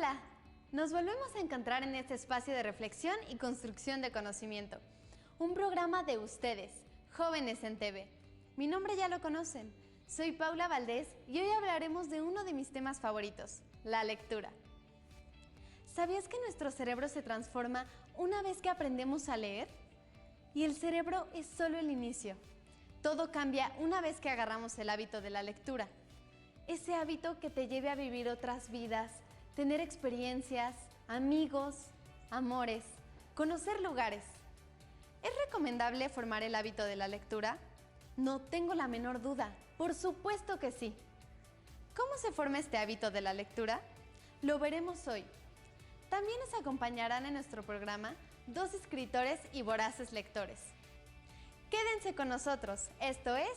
Hola, nos volvemos a encontrar en este espacio de reflexión y construcción de conocimiento. Un programa de ustedes, Jóvenes en TV. Mi nombre ya lo conocen, soy Paula Valdés y hoy hablaremos de uno de mis temas favoritos, la lectura. ¿Sabías que nuestro cerebro se transforma una vez que aprendemos a leer? Y el cerebro es solo el inicio. Todo cambia una vez que agarramos el hábito de la lectura. Ese hábito que te lleve a vivir otras vidas, tener experiencias, amigos, amores, conocer lugares. ¿Es recomendable formar el hábito de la lectura? No tengo la menor duda, por supuesto que sí. ¿Cómo se forma este hábito de la lectura? Lo veremos hoy. También nos acompañarán en nuestro programa dos escritores y voraces lectores. Quédense con nosotros, esto es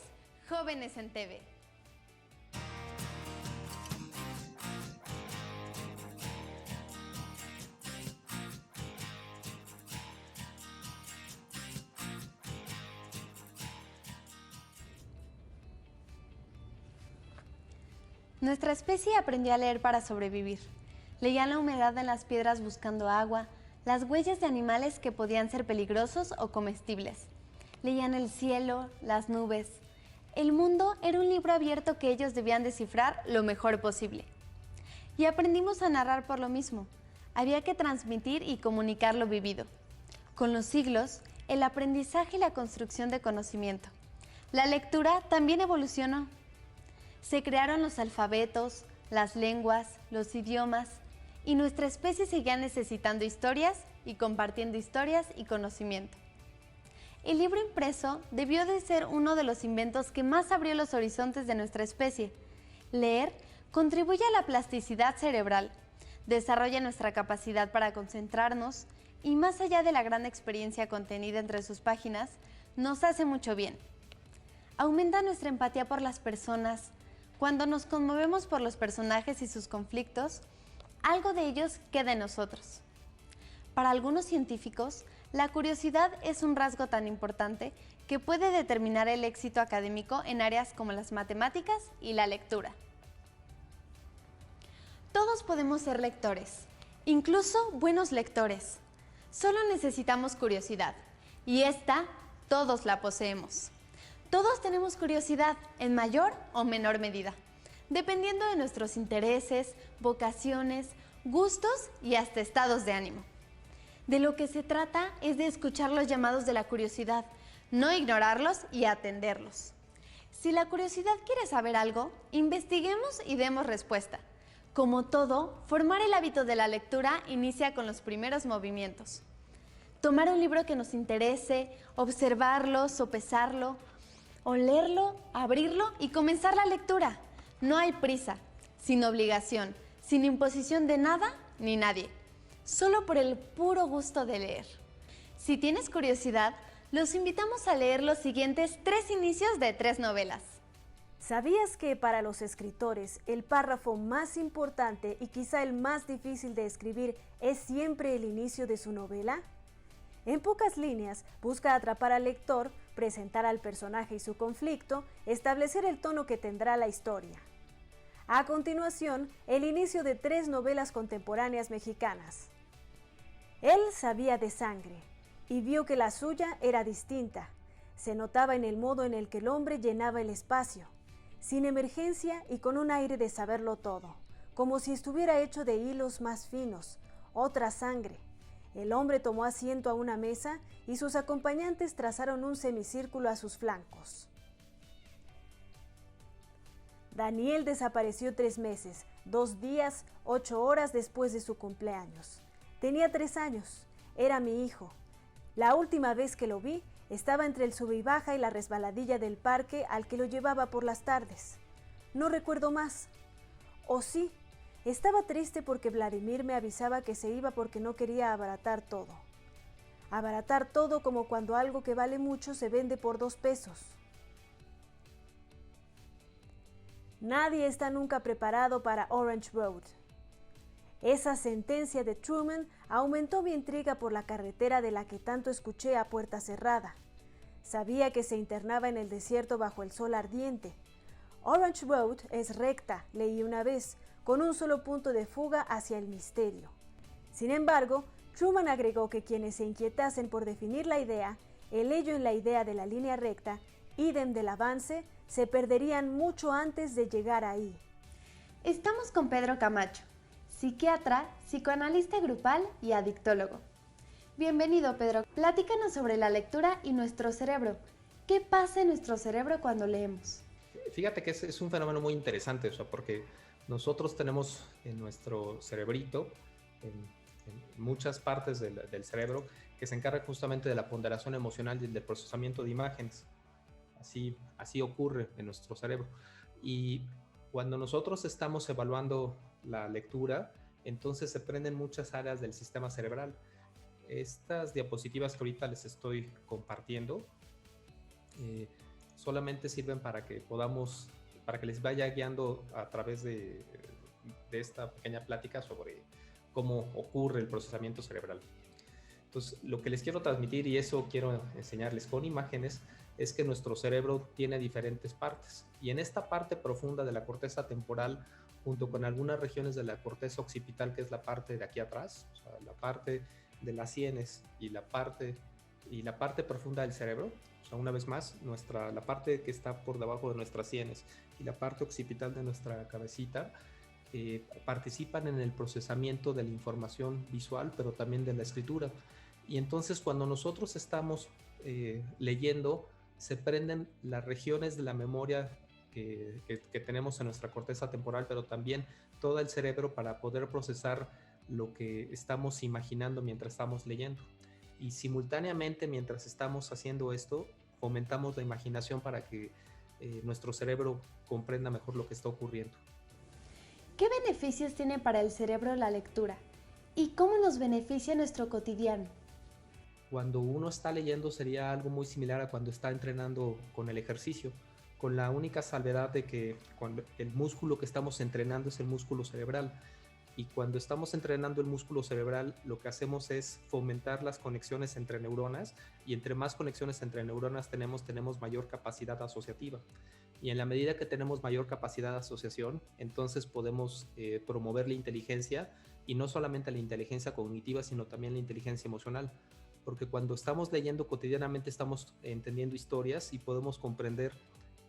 Jóvenes en TV. Nuestra especie aprendió a leer para sobrevivir. Leían la humedad en las piedras buscando agua, las huellas de animales que podían ser peligrosos o comestibles. Leían el cielo, las nubes. El mundo era un libro abierto que ellos debían descifrar lo mejor posible. Y aprendimos a narrar por lo mismo. Había que transmitir y comunicar lo vivido. Con los siglos, el aprendizaje y la construcción de conocimiento. La lectura también evolucionó. Se crearon los alfabetos, las lenguas, los idiomas, y nuestra especie seguía necesitando historias y compartiendo historias y conocimiento. El libro impreso debió de ser uno de los inventos que más abrió los horizontes de nuestra especie. Leer contribuye a la plasticidad cerebral, desarrolla nuestra capacidad para concentrarnos y más allá de la gran experiencia contenida entre sus páginas, nos hace mucho bien. Aumenta nuestra empatía por las personas. Cuando nos conmovemos por los personajes y sus conflictos, algo de ellos queda en nosotros. Para algunos científicos, la curiosidad es un rasgo tan importante que puede determinar el éxito académico en áreas como las matemáticas y la lectura. Todos podemos ser lectores, incluso buenos lectores. Solo necesitamos curiosidad, y esta todos la poseemos. Todos tenemos curiosidad en mayor o menor medida, dependiendo de nuestros intereses, vocaciones, gustos y hasta estados de ánimo. De lo que se trata es de escuchar los llamados de la curiosidad, no ignorarlos y atenderlos. Si la curiosidad quiere saber algo, investiguemos y demos respuesta. Como todo, formar el hábito de la lectura inicia con los primeros movimientos. Tomar un libro que nos interese, observarlo, sopesarlo, olerlo, abrirlo y comenzar la lectura. No hay prisa, sin obligación, sin imposición de nada ni nadie. Solo por el puro gusto de leer. Si tienes curiosidad, los invitamos a leer los siguientes 3 inicios de 3 novelas. ¿Sabías que para los escritores el párrafo más importante y quizá el más difícil de escribir es siempre el inicio de su novela? En pocas líneas, busca atrapar al lector, presentar al personaje y su conflicto, establecer el tono que tendrá la historia. A continuación, el inicio de 3 novelas contemporáneas mexicanas. Él sabía de sangre y vio que la suya era distinta. Se notaba en el modo en el que el hombre llenaba el espacio, sin emergencia y con un aire de saberlo todo, como si estuviera hecho de hilos más finos. Otra sangre. El hombre tomó asiento a una mesa y sus acompañantes trazaron un semicírculo a sus flancos. Daniel desapareció 3 meses, 2 días, 8 horas después de su cumpleaños. Tenía 3 años, era mi hijo. La última vez que lo vi, estaba entre el sube y baja y la resbaladilla del parque al que lo llevaba por las tardes. No recuerdo más. ¿O sí? Estaba triste porque Vladimir me avisaba que se iba porque no quería abaratar todo. Abaratar todo como cuando algo que vale mucho se vende por 2 pesos. Nadie está nunca preparado para Orange Road. Esa sentencia de Truman aumentó mi intriga por la carretera de la que tanto escuché a puerta cerrada. Sabía que se internaba en el desierto bajo el sol ardiente. Orange Road es recta, leí una vez, con un solo punto de fuga hacia el misterio. Sin embargo, Truman agregó que quienes se inquietasen por definir la idea, el ello en la idea de la línea recta, idem del avance, se perderían mucho antes de llegar ahí. Estamos con Pedro Camacho, psiquiatra, psicoanalista grupal y adictólogo. Bienvenido, Pedro. Platícanos sobre la lectura y nuestro cerebro. ¿Qué pasa en nuestro cerebro cuando leemos? Fíjate que es un fenómeno muy interesante, porque nosotros tenemos en nuestro cerebrito, en muchas partes del cerebro, que se encarga justamente de la ponderación emocional y del procesamiento de imágenes. Así ocurre en nuestro cerebro. Y cuando nosotros estamos evaluando la lectura, entonces se prenden muchas áreas del sistema cerebral. Estas diapositivas que ahorita les estoy compartiendo solamente sirven para que les vaya guiando a través de esta pequeña plática sobre cómo ocurre el procesamiento cerebral. Entonces, lo que les quiero transmitir, y eso quiero enseñarles con imágenes, es que nuestro cerebro tiene diferentes partes. Y en esta parte profunda de la corteza temporal, junto con algunas regiones de la corteza occipital, que es la parte de aquí atrás, o sea, la parte de las sienes y la parte profunda del cerebro, o sea, una vez más, la parte que está por debajo de nuestras sienes y la parte occipital de nuestra cabecita participan en el procesamiento de la información visual, pero también de la escritura. Y entonces cuando nosotros estamos leyendo, se prenden las regiones de la memoria que tenemos en nuestra corteza temporal, pero también todo el cerebro para poder procesar lo que estamos imaginando mientras estamos leyendo. Y simultáneamente, mientras estamos haciendo esto, fomentamos la imaginación para que nuestro cerebro comprenda mejor lo que está ocurriendo. ¿Qué beneficios tiene para el cerebro la lectura? ¿Y cómo nos beneficia en nuestro cotidiano? Cuando uno está leyendo sería algo muy similar a cuando está entrenando con el ejercicio, con la única salvedad de que cuando el músculo que estamos entrenando es el músculo cerebral. Y cuando estamos entrenando el músculo cerebral, lo que hacemos es fomentar las conexiones entre neuronas, y entre más conexiones entre neuronas tenemos mayor capacidad asociativa. Y en la medida que tenemos mayor capacidad de asociación, entonces podemos promover la inteligencia, y no solamente la inteligencia cognitiva, sino también la inteligencia emocional. Porque cuando estamos leyendo cotidianamente estamos entendiendo historias y podemos comprender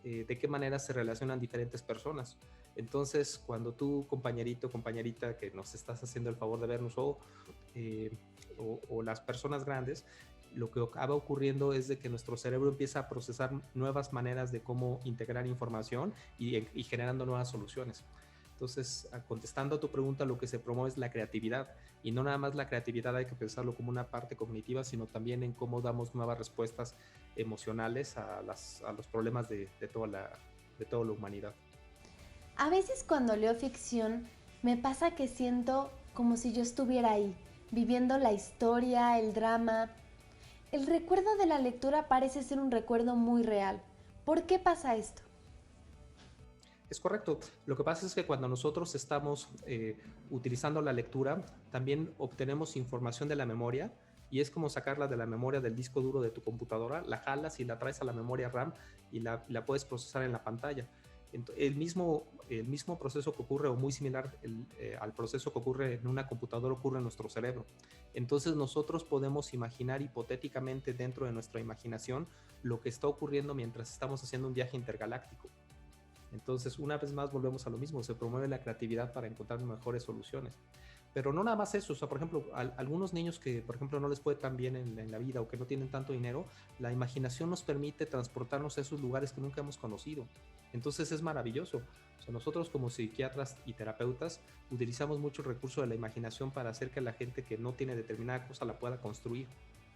de qué manera se relacionan diferentes personas. Entonces, cuando tú, compañerito, compañerita, que nos estás haciendo el favor de vernos, o las personas grandes, lo que acaba ocurriendo es de que nuestro cerebro empieza a procesar nuevas maneras de cómo integrar información y generando nuevas soluciones. Entonces, contestando a tu pregunta, lo que se promueve es la creatividad, y no nada más la creatividad hay que pensarlo como una parte cognitiva, sino también en cómo damos nuevas respuestas emocionales a los problemas de toda la humanidad. A veces cuando leo ficción, me pasa que siento como si yo estuviera ahí, viviendo la historia, el drama. El recuerdo de la lectura parece ser un recuerdo muy real. ¿Por qué pasa esto? Es correcto. Lo que pasa es que cuando nosotros estamos utilizando la lectura, también obtenemos información de la memoria, y es como sacarla de la memoria del disco duro de tu computadora, la jalas y la traes a la memoria RAM y la puedes procesar en la pantalla. El mismo proceso que ocurre, o muy similar al proceso que ocurre en una computadora, ocurre en nuestro cerebro. Entonces nosotros podemos imaginar hipotéticamente dentro de nuestra imaginación lo que está ocurriendo mientras estamos haciendo un viaje intergaláctico. Entonces, una vez más volvemos a lo mismo, se promueve la creatividad para encontrar mejores soluciones. Pero no nada más eso, o sea, por ejemplo, algunos niños que, por ejemplo, no les fue tan bien en la vida, o que no tienen tanto dinero, la imaginación nos permite transportarnos a esos lugares que nunca hemos conocido. Entonces es maravilloso. O sea, nosotros como psiquiatras y terapeutas utilizamos mucho el recurso de la imaginación para hacer que la gente que no tiene determinada cosa la pueda construir.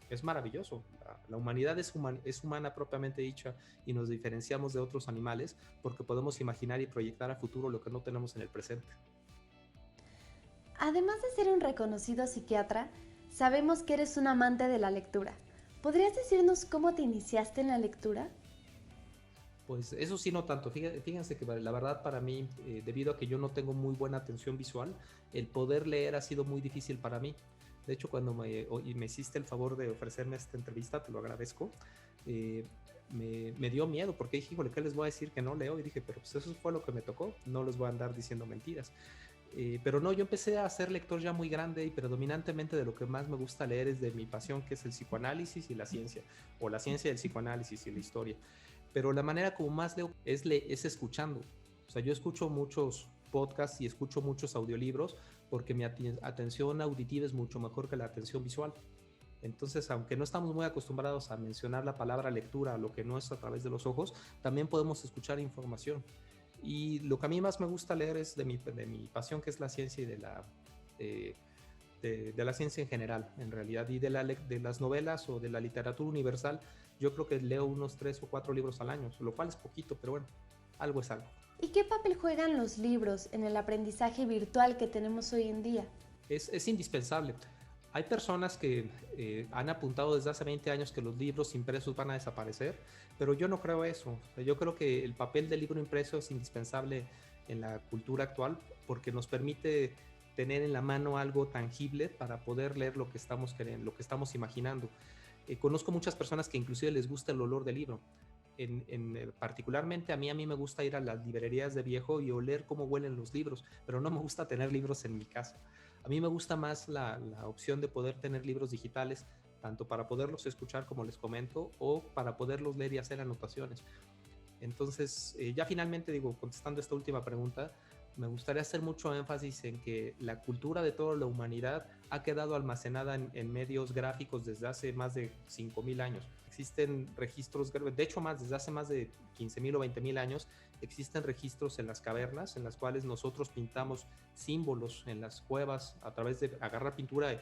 Es maravilloso. La humanidad es humana propiamente dicha, y nos diferenciamos de otros animales porque podemos imaginar y proyectar a futuro lo que no tenemos en el presente. Además de ser un reconocido psiquiatra, sabemos que eres un amante de la lectura. ¿Podrías decirnos cómo te iniciaste en la lectura? Pues eso sí, no tanto. Fíjense que la verdad para mí, debido a que yo no tengo muy buena atención visual, el poder leer ha sido muy difícil para mí. De hecho, cuando me hiciste el favor de ofrecerme esta entrevista, te lo agradezco, me dio miedo, porque dije, híjole, ¿qué les voy a decir que no leo? Y dije, pero pues eso fue lo que me tocó, no les voy a andar diciendo mentiras. Pero no, yo empecé a ser lector ya muy grande y predominantemente de lo que más me gusta leer es de mi pasión, que es el psicoanálisis y la ciencia, o la ciencia del psicoanálisis y la historia. Pero la manera como más leo es escuchando. O sea, yo escucho muchos podcasts y escucho muchos audiolibros porque mi atención auditiva es mucho mejor que la atención visual. Entonces, aunque no estamos muy acostumbrados a mencionar la palabra lectura, lo que no es a través de los ojos, también podemos escuchar información. Y lo que a mí más me gusta leer es de mi pasión, que es la ciencia y de la ciencia en general, en realidad, y de las novelas o de la literatura universal. Yo creo que leo unos 3 o 4 libros al año, lo cual es poquito, pero bueno, algo es algo. ¿Y qué papel juegan los libros en el aprendizaje virtual que tenemos hoy en día? Es indispensable. Hay personas que han apuntado desde hace 20 años que los libros impresos van a desaparecer, pero yo no creo eso. Yo creo que el papel del libro impreso es indispensable en la cultura actual porque nos permite tener en la mano algo tangible para poder leer lo que estamos queriendo, lo que estamos imaginando. Conozco muchas personas que inclusive les gusta el olor del libro. Particularmente a mí me gusta ir a las librerías de viejo y oler cómo huelen los libros, pero no me gusta tener libros en mi casa. A mí me gusta más la opción de poder tener libros digitales, tanto para poderlos escuchar, como les comento, o para poderlos leer y hacer anotaciones. Entonces, ya finalmente digo, contestando esta última pregunta, me gustaría hacer mucho énfasis en que la cultura de toda la humanidad ha quedado almacenada en medios gráficos desde hace más de 5.000 años. Existen registros, de hecho desde hace más de 15.000 o 20.000 años, existen registros en las cavernas en las cuales nosotros pintamos símbolos en las cuevas a través de agarrar pintura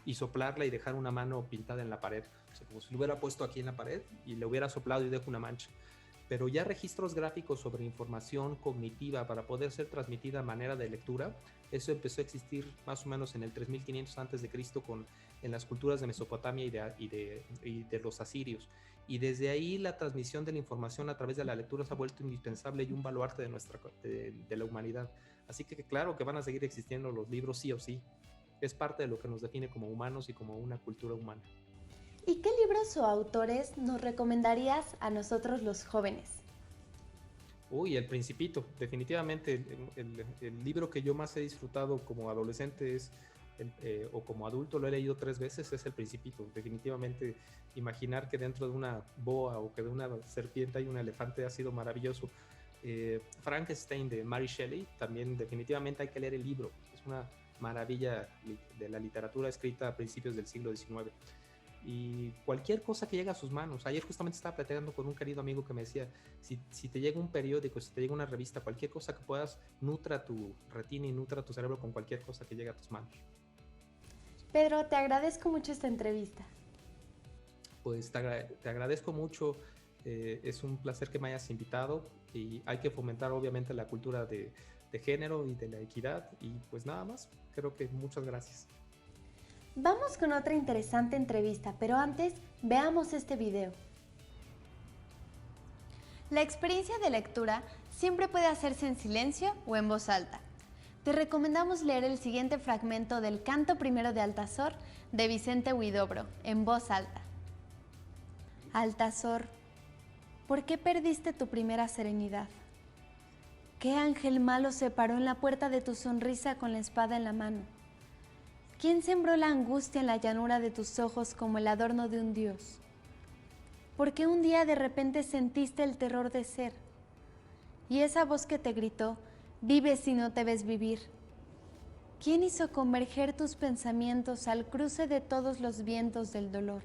y soplarla y dejar una mano pintada en la pared. O sea, como si lo hubiera puesto aquí en la pared y le hubiera soplado y dejo una mancha. Pero ya registros gráficos sobre información cognitiva para poder ser transmitida a manera de lectura, eso empezó a existir más o menos en el 3500 a.C. En las culturas de Mesopotamia y de los asirios. Y desde ahí la transmisión de la información a través de la lectura se ha vuelto indispensable y un baluarte de la humanidad. Así que claro que van a seguir existiendo los libros sí o sí. Es parte de lo que nos define como humanos y como una cultura humana. ¿Y qué libros o autores nos recomendarías a nosotros los jóvenes? Uy, El Principito. Definitivamente el libro que yo más he disfrutado como adolescente o como adulto, lo he leído 3 veces, es El Principito. Definitivamente imaginar que dentro de una boa o que de una serpiente hay un elefante ha sido maravilloso. Frankenstein de Mary Shelley, también definitivamente hay que leer el libro. Es una maravilla de la literatura escrita a principios del siglo XIX. Y cualquier cosa que llegue a sus manos. Ayer justamente estaba platicando con un querido amigo que me decía, si te llega un periódico, si te llega una revista, cualquier cosa que puedas, nutra tu retina y nutra tu cerebro con cualquier cosa que llegue a tus manos. Pedro, te agradezco mucho esta entrevista. Pues te agradezco mucho, es un placer que me hayas invitado y hay que fomentar obviamente la cultura de género y de la equidad y pues nada más, creo que muchas gracias. Vamos con otra interesante entrevista, pero antes veamos este video. La experiencia de lectura siempre puede hacerse en silencio o en voz alta. Te recomendamos leer el siguiente fragmento del Canto Primero de Altazor de Vicente Huidobro, en voz alta. Altazor, ¿por qué perdiste tu primera serenidad? ¿Qué ángel malo se paró en la puerta de tu sonrisa con la espada en la mano? ¿Quién sembró la angustia en la llanura de tus ojos como el adorno de un dios? ¿Por qué un día de repente sentiste el terror de ser? Y esa voz que te gritó, vive si no te ves vivir. ¿Quién hizo converger tus pensamientos al cruce de todos los vientos del dolor?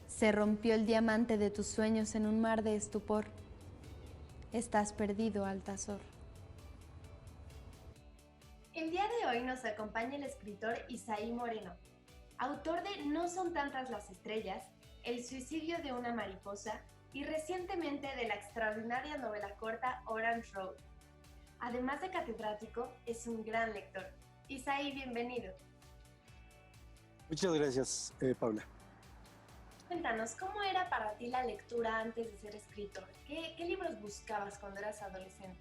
Se rompió el diamante de tus sueños en un mar de estupor. Estás perdido, Altazor. El día de hoy nos acompaña el escritor Isaí Moreno, autor de No son tantas las estrellas, El suicidio de una mariposa y recientemente de la extraordinaria novela corta Orange Road. Además de catedrático, es un gran lector. Isaí, bienvenido. Muchas gracias, Paula. Cuéntanos, ¿cómo era para ti la lectura antes de ser escritor? ¿Qué libros buscabas cuando eras adolescente?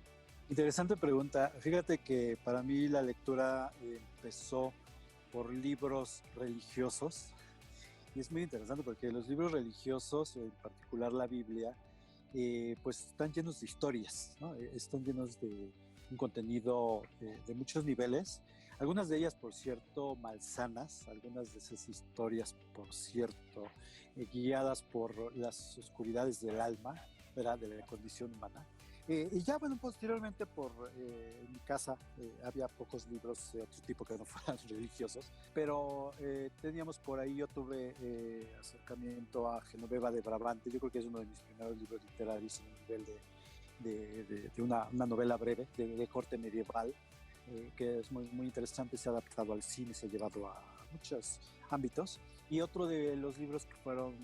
Interesante pregunta. Fíjate que para mí la lectura empezó por libros religiosos. Y es muy interesante porque los libros religiosos, en particular la Biblia, pues están llenos de historias, ¿no? Están llenos de un contenido de muchos niveles, algunas de ellas, por cierto, malsanas, algunas de esas historias, por cierto, guiadas por las oscuridades del alma, ¿verdad? De la condición humana. Y ya, bueno, posteriormente en mi casa había pocos libros de otro tipo que no fueran religiosos, pero teníamos por ahí, yo tuve acercamiento a Genoveva de Brabante. Yo creo que es uno de mis primeros libros literarios en el nivel de una novela breve de corte medieval, que es muy, muy interesante, se ha adaptado al cine, se ha llevado a muchos ámbitos. Y otro de los libros que fueron,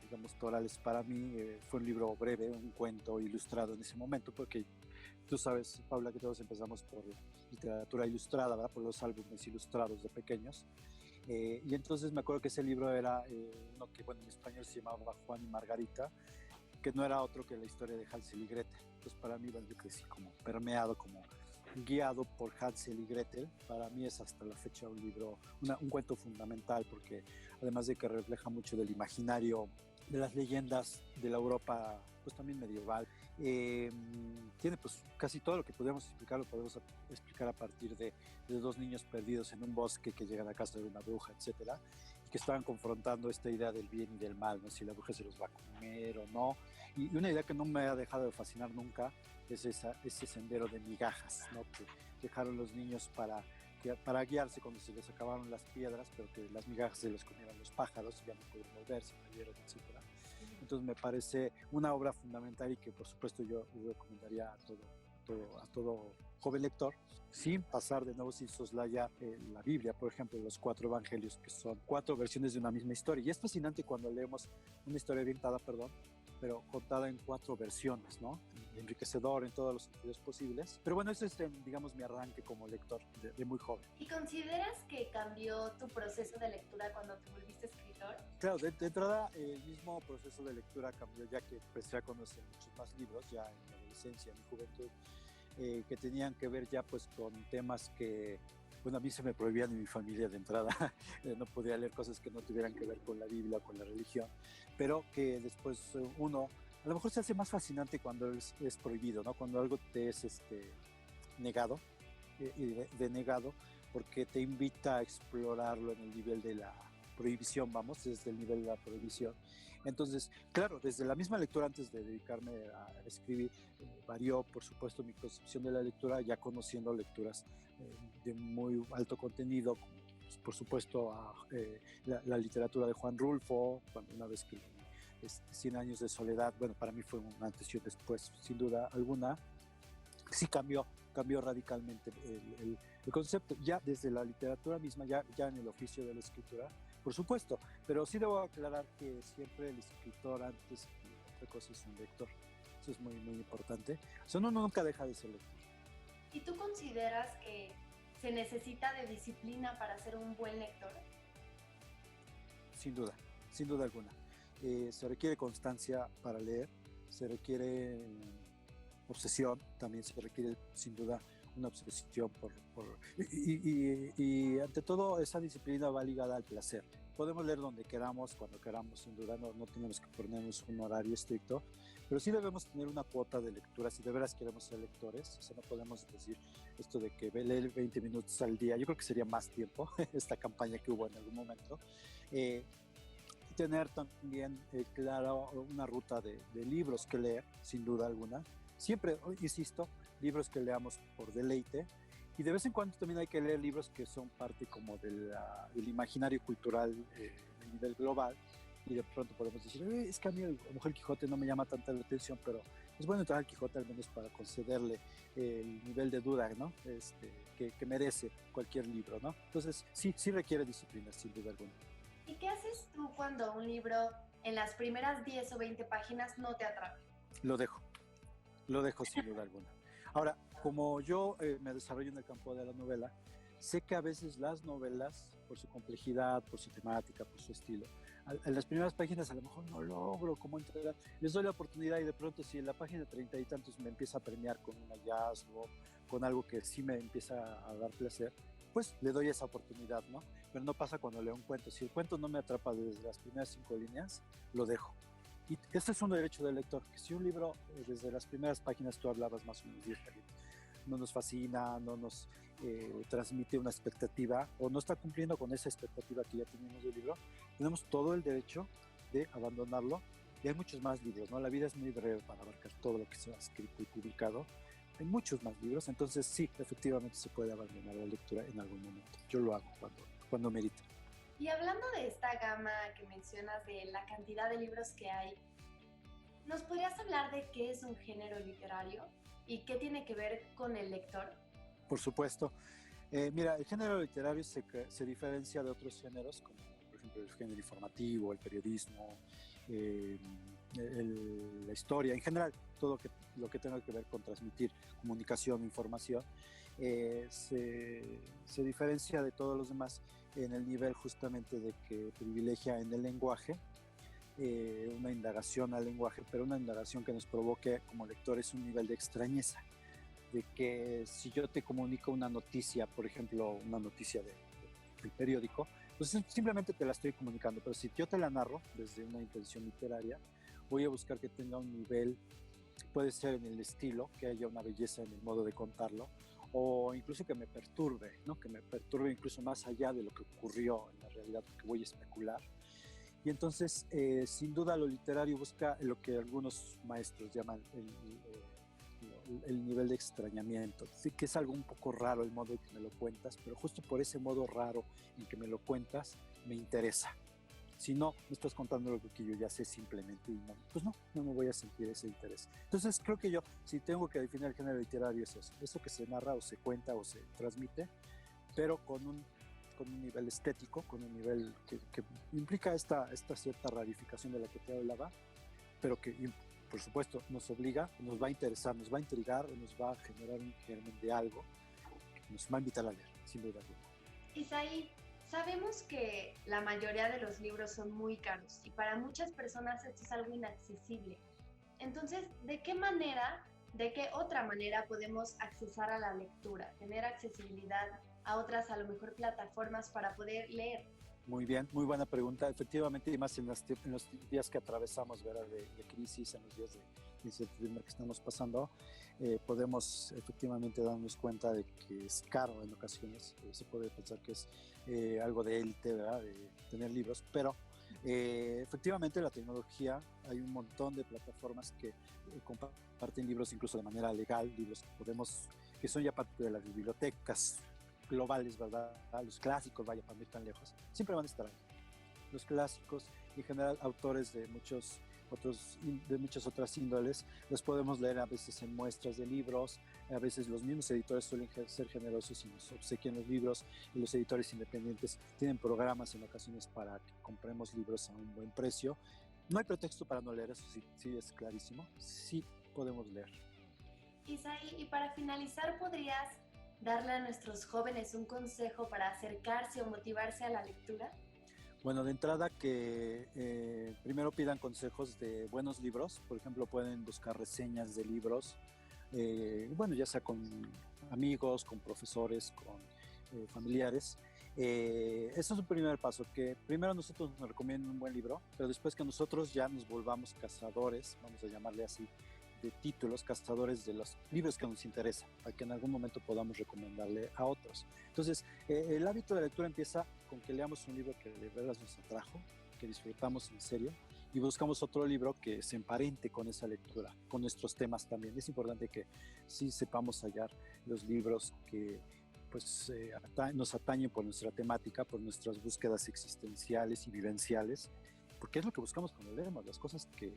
digamos, torales para mí, fue un libro breve, un cuento ilustrado en ese momento, porque tú sabes, Paula, que todos empezamos por literatura ilustrada, ¿verdad? Por los álbumes ilustrados de pequeños. Y entonces me acuerdo que ese libro era uno que, bueno, en español se llamaba Juan y Margarita, que no era otro que la historia de Hansel y Gretel. Entonces para mí, bueno, yo crecí como permeado, como guiado por Hansel y Gretel. Para mí es hasta la fecha un libro, un cuento fundamental, porque además de que refleja mucho del imaginario de las leyendas de la Europa, pues también medieval, tiene pues casi todo lo que podemos explicar, lo podemos explicar a partir de dos niños perdidos en un bosque que llegan a casa de una bruja, etcétera, y que estaban confrontando esta idea del bien y del mal, ¿no? Si la bruja se los va a comer o no. Y una idea que no me ha dejado de fascinar nunca es ese sendero de migajas, ¿no? Que dejaron los niños para guiarse cuando se les acabaron las piedras, pero que las migajas se les comieron los pájaros y ya no pudieron volver, se cayeron, etc. Entonces me parece una obra fundamental y que por supuesto yo recomendaría a todo joven lector, sin pasar de nuevo, sin soslayar la Biblia, por ejemplo, los 4 evangelios, que son 4 versiones de una misma historia. Y es fascinante cuando leemos una historia orientada, pero contada en 4 versiones, ¿no? Enriquecedor en todos los sentidos posibles. Pero bueno, ese es, digamos, mi arranque como lector de muy joven. ¿Y consideras que cambió tu proceso de lectura cuando te volviste escritor? Claro, de entrada el mismo proceso de lectura cambió, ya que empecé a conocer muchos más libros ya en la adolescencia, en mi juventud, que tenían que ver ya pues con temas que, bueno, a mí se me prohibían en mi familia de entrada. No podía leer cosas que no tuvieran que ver con la Biblia o con la religión, pero que después uno, a lo mejor se hace más fascinante cuando es prohibido, ¿no? Cuando algo te es negado, denegado, porque te invita a explorarlo en el nivel de la prohibición, vamos, desde el nivel de la prohibición. Entonces, claro, desde la misma lectura, antes de dedicarme a escribir, varió, por supuesto, mi concepción de la lectura, ya conociendo lecturas de muy alto contenido, como, pues, por supuesto, la literatura de Juan Rulfo, cuando una vez que 100 años de soledad, bueno, para mí fue un antes y un después, sin duda alguna. Sí cambió radicalmente el concepto, ya desde la literatura misma, ya en el oficio de la escritura, por supuesto, pero sí debo aclarar que siempre el escritor antes que otra cosa es un lector. Eso es muy, muy importante. O sea, uno nunca deja de ser lector. ¿Y tú consideras que se necesita de disciplina para ser un buen lector? Sin duda alguna. Se requiere constancia para leer, se requiere obsesión, también se requiere sin duda una obsesión y ante todo esa disciplina va ligada al placer. Podemos leer donde queramos, cuando queramos, sin duda, no tenemos que ponernos un horario estricto, pero sí debemos tener una cuota de lectura si de veras queremos ser lectores. O sea, no podemos decir esto de que leer 20 minutos al día. Yo creo que sería más tiempo, esta campaña que hubo en algún momento. Tener también claro una ruta de libros que leer, sin duda alguna. Siempre, insisto, libros que leamos por deleite, y de vez en cuando también hay que leer libros que son parte como del imaginario cultural a nivel global, y de pronto podemos decir, es que a mí a lo mejor el Quijote no me llama tanta la atención, pero es bueno entrar al Quijote al menos para concederle el nivel de duda, ¿no? Que merece cualquier libro, ¿no? Entonces sí requiere disciplina, sin duda alguna. ¿Y qué haces tú cuando un libro en las primeras 10 o 20 páginas no te atrapa? Lo dejo sin duda alguna. Ahora, como yo me desarrollo en el campo de la novela, sé que a veces las novelas, por su complejidad, por su temática, por su estilo, en las primeras páginas a lo mejor no logro cómo entregar. Les doy la oportunidad y de pronto si en la página 30 y tantos me empieza a premiar con un hallazgo, con algo que sí me empieza a dar placer, pues le doy esa oportunidad, ¿no? Pero no pasa cuando leo un cuento. Si el cuento no me atrapa desde las primeras 5 líneas, lo dejo. Y este es un derecho del lector, que si un libro, desde las primeras páginas, tú hablabas más o menos de esta nos fascina, no nos transmite una expectativa o no está cumpliendo con esa expectativa que ya teníamos del libro, tenemos todo el derecho de abandonarlo. Y hay muchos más libros, ¿no? La vida es muy breve para abarcar todo lo que se ha escrito y publicado. Hay muchos más libros, entonces sí, efectivamente se puede abandonar la lectura en algún momento. Yo lo hago cuando merita. Y hablando de esta gama que mencionas de la cantidad de libros que hay, ¿nos podrías hablar de qué es un género literario y qué tiene que ver con el lector? Por supuesto. Mira, el género literario se diferencia de otros géneros, como por ejemplo el género informativo, el periodismo, la historia, en general, todo lo que tenga que ver con transmitir comunicación, información, se diferencia de todos los demás en el nivel justamente de que privilegia en el lenguaje, una indagación al lenguaje, pero una indagación que nos provoque como lectores un nivel de extrañeza, de que si yo te comunico una noticia, por ejemplo, una noticia del periódico, pues simplemente te la estoy comunicando, pero si yo te la narro desde una intención literaria, voy a buscar que tenga un nivel, puede ser en el estilo, que haya una belleza en el modo de contarlo, o incluso que me perturbe, ¿no? Que me perturbe incluso más allá de lo que ocurrió en la realidad, porque voy a especular. Y entonces, sin duda, lo literario busca lo que algunos maestros llaman el nivel de extrañamiento. Sí, que es algo un poco raro el modo en que me lo cuentas, pero justo por ese modo raro en que me lo cuentas, me interesa. Si no, me estás contando lo que yo ya sé simplemente y pues no me voy a sentir ese interés. Entonces creo que yo, si tengo que definir el género literario, es eso que se narra o se cuenta o se transmite, pero con un nivel estético, con un nivel que implica esta cierta rarificación de la que te hablaba, pero que por supuesto nos obliga, nos va a interesar, nos va a intrigar, nos va a generar un germen de algo, que nos va a invitar a leer, sin duda alguna. Isaí, sabemos que la mayoría de los libros son muy caros y para muchas personas esto es algo inaccesible. Entonces, ¿de qué otra manera podemos accesar a la lectura, tener accesibilidad a otras, a lo mejor, plataformas para poder leer? Muy bien, muy buena pregunta. Efectivamente, y más en los días que atravesamos, ¿verdad? De crisis, en los días de incertidumbre que estamos pasando, podemos efectivamente darnos cuenta de que es caro en ocasiones. Se puede pensar que es algo de élite, ¿verdad? De tener libros, pero efectivamente la tecnología, hay un montón de plataformas que comparten libros incluso de manera legal, libros que son ya parte de las bibliotecas globales, ¿verdad? Los clásicos, vaya, para no ir tan lejos, siempre van a estar ahí. Los clásicos, en general, autores de muchas otras índoles, los podemos leer a veces en muestras de libros, a veces los mismos editores suelen ser generosos y nos obsequian los libros, y los editores independientes tienen programas en ocasiones para que compremos libros a un buen precio. No hay pretexto para no leer, eso sí es clarísimo, sí podemos leer. Isaí, y para finalizar, ¿podrías darle a nuestros jóvenes un consejo para acercarse o motivarse a la lectura? Bueno, de entrada que primero pidan consejos de buenos libros, por ejemplo pueden buscar reseñas de libros, bueno, ya sea con amigos, con profesores, con familiares. Eso es un primer paso, que primero nosotros nos recomienden un buen libro, pero después que nosotros ya nos volvamos cazadores, vamos a llamarle así, de títulos, cazadores de los libros que nos interesan, para que en algún momento podamos recomendarle a otros. Entonces, el hábito de lectura empieza con que leamos un libro que de verdad nos atrajo, que disfrutamos en serio, y buscamos otro libro que se emparente con esa lectura, con nuestros temas también. Es importante que sí sepamos hallar los libros que pues, nos atañen por nuestra temática, por nuestras búsquedas existenciales y vivenciales, porque es lo que buscamos cuando leemos, las cosas que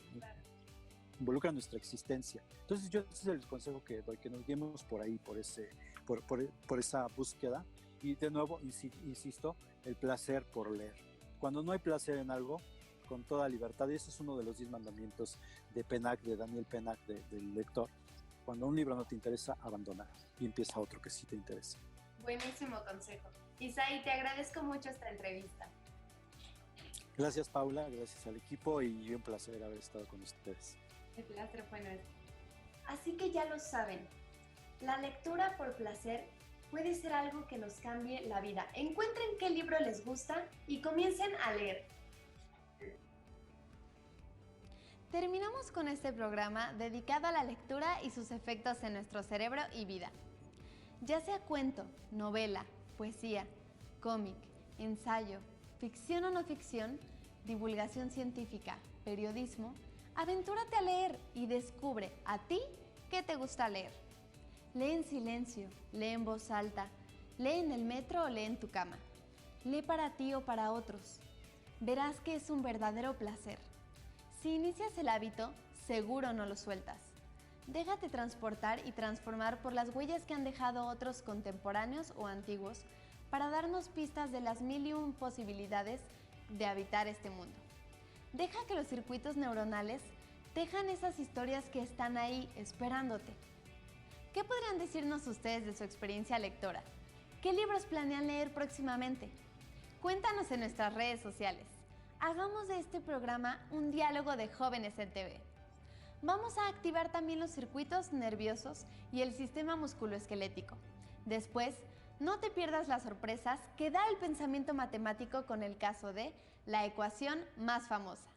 involucran nuestra existencia. Entonces yo ese es el consejo que doy, que nos guiemos por ahí, por esa búsqueda, y de nuevo, insisto, el placer por leer. Cuando no hay placer en algo, con toda libertad, y ese es uno de los 10 mandamientos de Pennac, de Daniel Pennac, del lector. Cuando un libro no te interesa, abandona y empieza otro que sí te interesa. Buenísimo consejo. Isaí, te agradezco mucho esta entrevista. Gracias, Paula, gracias al equipo y un placer haber estado con ustedes. El placer fue nuestro. Así que ya lo saben, la lectura por placer puede ser algo que nos cambie la vida. Encuentren qué libro les gusta y comiencen a leer. Terminamos con este programa dedicado a la lectura y sus efectos en nuestro cerebro y vida. Ya sea cuento, novela, poesía, cómic, ensayo, ficción o no ficción, divulgación científica, periodismo, aventúrate a leer y descubre a ti qué te gusta leer. Lee en silencio, lee en voz alta, lee en el metro o lee en tu cama. Lee para ti o para otros. Verás que es un verdadero placer. Si inicias el hábito, seguro no lo sueltas. Déjate transportar y transformar por las huellas que han dejado otros contemporáneos o antiguos para darnos pistas de las 1001 posibilidades de habitar este mundo. Deja que los circuitos neuronales tejan esas historias que están ahí esperándote. ¿Qué podrían decirnos ustedes de su experiencia lectora? ¿Qué libros planean leer próximamente? Cuéntanos en nuestras redes sociales. Hagamos de este programa un diálogo de jóvenes en TV. Vamos a activar también los circuitos nerviosos y el sistema musculoesquelético. Después, no te pierdas las sorpresas que da el pensamiento matemático con el caso de la ecuación más famosa.